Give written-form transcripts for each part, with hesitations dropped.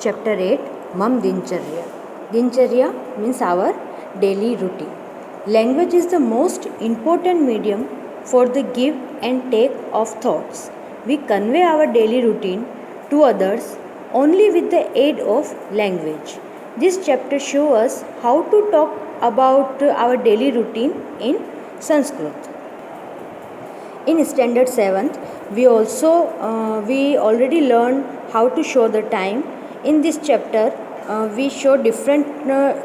Chapter 8 Mam Dincharya. Dincharya means our daily routine. Language is the most important medium for the give and take of thoughts. We convey our daily routine to others only with the aid of language. This chapter shows us how to talk about our daily routine in Sanskrit. In standard 7th, we already learned how to show the time. In this chapter, we show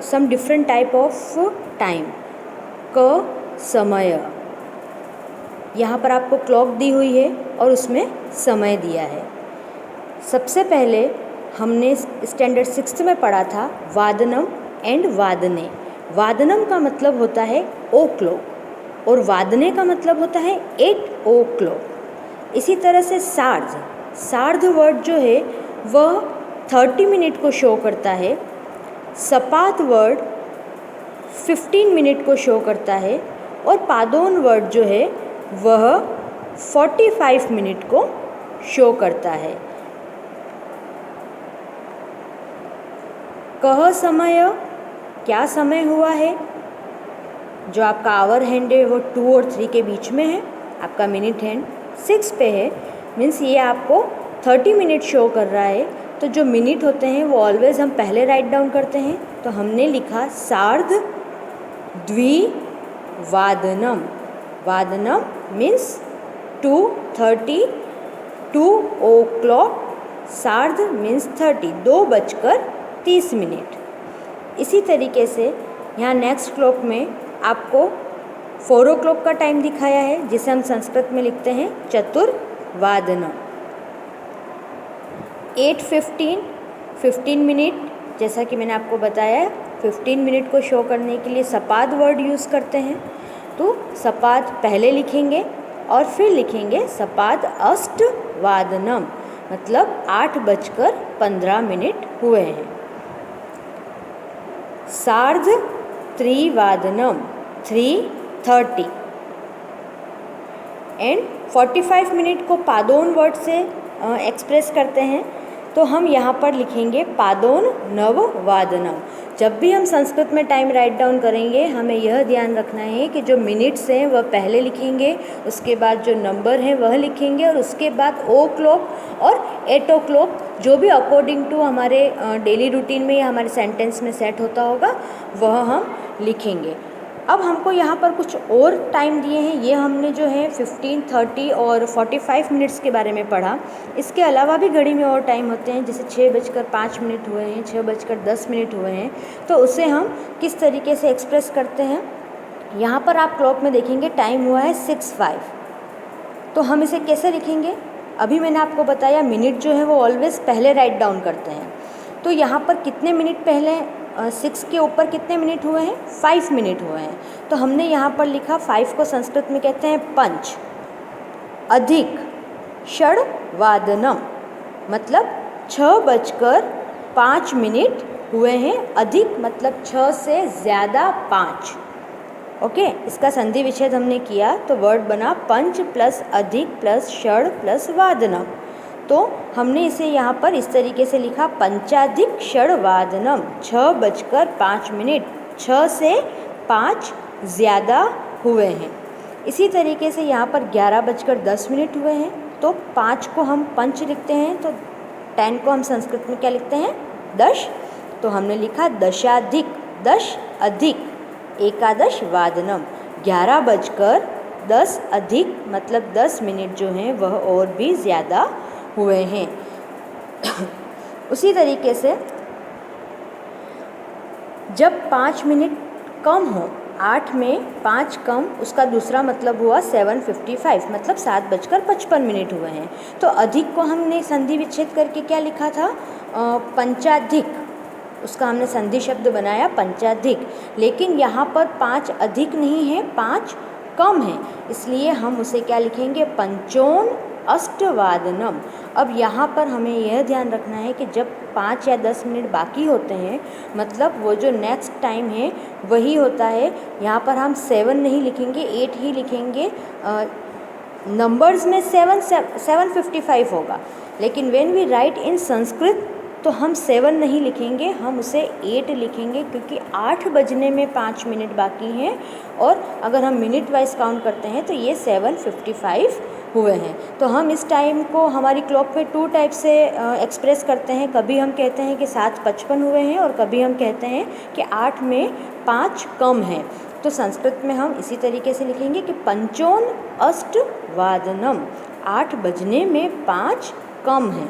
some different type of time. क समय, यहाँ पर आपको clock दी हुई है और उसमें समय दिया है. सबसे पहले हमने स्टैंडर्ड 6th में पढ़ा था वादनम एंड वादने. वादनम का मतलब होता है ओ क्लॉक और वादने का मतलब होता है 8 o'clock. इसी तरह से सार्ध वर्ड जो है वह 30 मिनट को शो करता है. सपात वर्ड 15 मिनट को शो करता है और पादोन वर्ड जो है वह 45 मिनट को शो करता है. कह समय, क्या समय हुआ है. जो आपका आवर हैंड है वो 2 और 3 के बीच में है. आपका मिनट हैंड 6 पे है, मीन्स ये आपको 30 मिनट शो कर रहा है. तो जो मिनट होते हैं वो ऑलवेज हम पहले राइट डाउन करते हैं. तो हमने लिखा सार्ध द्विवादनम. वादनम मीन्स 2:32 o'clock. सार्ध मीन्स 30, 2:30. इसी तरीके से यहाँ नेक्स्ट क्लॉक में आपको 4 o'clock का टाइम दिखाया है जिसे हम संस्कृत में लिखते हैं चतुर्वादनम. 8:15 15 मिनट, जैसा कि मैंने आपको बताया 15 मिनट को शो करने के लिए सपाद वर्ड यूज़ करते हैं. तो सपाद पहले लिखेंगे और फिर लिखेंगे सपाद अष्टवादनम, मतलब 8:15 हुए हैं. सार्ध त्रिवादनम 3:30 एंड 45 मिनट को पादोन वर्ड से एक्सप्रेस करते हैं. तो हम यहाँ पर लिखेंगे पादोन नववादनम. जब भी हम संस्कृत में टाइम राइट डाउन करेंगे हमें यह ध्यान रखना है कि जो मिनट्स हैं वह पहले लिखेंगे, उसके बाद जो नंबर है वह लिखेंगे और उसके बाद ओ क्लॉक और 8 o'clock जो भी अकॉर्डिंग टू हमारे डेली रूटीन में या हमारे सेंटेंस में सेट होता होगा वह हम लिखेंगे. अब हमको यहाँ पर कुछ और टाइम दिए हैं. ये हमने जो है 15, 30 और 45 मिनट्स के बारे में पढ़ा. इसके अलावा भी घड़ी में और टाइम होते हैं, जैसे 6:05 हुए हैं, 6:10 हुए हैं. तो उसे हम किस तरीके से एक्सप्रेस करते हैं. यहाँ पर आप क्लॉक में देखेंगे टाइम हुआ है 6:05. तो हम इसे कैसे लिखेंगे. अभी मैंने आपको बताया मिनट जो है वो ऑलवेज पहले राइट डाउन करते हैं. तो यहाँ पर कितने मिनट पहले 6 के ऊपर कितने मिनट हुए हैं, 5 मिनट हुए हैं. तो हमने यहाँ पर लिखा 5 को संस्कृत में कहते हैं पंच. अधिक षड्वादनम, मतलब 6:05 हुए हैं. अधिक मतलब 6 से ज़्यादा 5. ओके, इसका संधि विच्छेद हमने किया तो वर्ड बना पंच प्लस अधिक प्लस षड प्लस वादनम. तो हमने इसे यहाँ पर इस तरीके से लिखा पंचाधिक षड्वादनम. 6:05, 6 से 5 ज़्यादा हुए हैं. इसी तरीके से यहाँ पर 11:10 हुए हैं. तो 5 को हम पंच लिखते हैं, तो 10 को हम संस्कृत में क्या लिखते हैं, 10. तो हमने लिखा दशाधिक 10 अधिक एकादश वादनम. 11:10 अधिक मतलब 10 मिनट जो हैं वह और भी ज़्यादा हुए हैं. उसी तरीके से जब 5 मिनट कम हो, 8 में 5 कम, उसका दूसरा मतलब हुआ 7:55 मतलब 7:55 हुए हैं. तो अधिक को हमने संधि विच्छेद करके क्या लिखा था, पंचाधिक. उसका हमने संधि शब्द बनाया पंचाधिक. लेकिन यहाँ पर 5 अधिक नहीं है, 5 कम है, इसलिए हम उसे क्या लिखेंगे, पंचोन अष्टवादनम. अब यहाँ पर हमें यह ध्यान रखना है कि जब 5 या 10 मिनट बाकी होते हैं, मतलब वो जो नेक्स्ट टाइम है वही होता है. यहाँ पर हम 7 नहीं लिखेंगे, 8 ही लिखेंगे. नंबर्स में 7:55 होगा, लेकिन व्हेन वी राइट इन संस्कृत तो हम 7 नहीं लिखेंगे, हम उसे 8 लिखेंगे, क्योंकि 8 बजने में 5 मिनट बाकी हैं और अगर हम मिनट वाइज काउंट करते हैं तो ये 7:55 हुए हैं। तो हम इस टाइम को हमारी क्लॉक में 2 टाइप से एक्सप्रेस करते हैं। कभी हम कहते हैं कि 7:55 हुए हैं और कभी हम कहते हैं कि 8 में 5 कम हैं। तो संस्कृत में हम इसी तरीके से लिखेंगे कि पंचोन अष्टवादनम, 8 बजने में 5 कम हैं।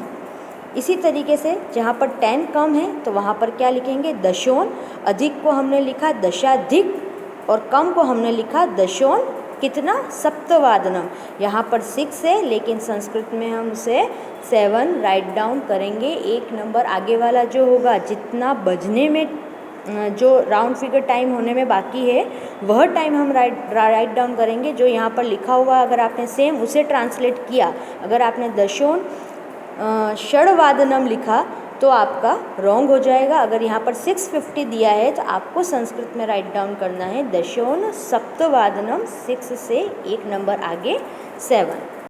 इसी तरीके से जहाँ पर 10 कम है तो वहाँ पर क्या लिखेंगे, दशोन। अधिक को हमने लिखा दशाधिक और कम को हमने लिखा दशोन कितना, सप्तवादनम। यहाँ पर 6 है लेकिन संस्कृत में हम उसे 7 राइट डाउन करेंगे। एक नंबर आगे वाला जो होगा, जितना बजने में जो राउंड फिगर टाइम होने में बाकी है वह टाइम हम राइट डाउन करेंगे। जो यहाँ पर लिखा हुआ अगर आपने सेम उसे ट्रांसलेट किया, अगर आपने दशोन षडवादनम लिखा तो आपका रॉन्ग हो जाएगा। अगर यहाँ पर 6:50 दिया है तो आपको संस्कृत में राइट डाउन करना है दशोन सप्तवादनम, 6 से एक नंबर आगे 7।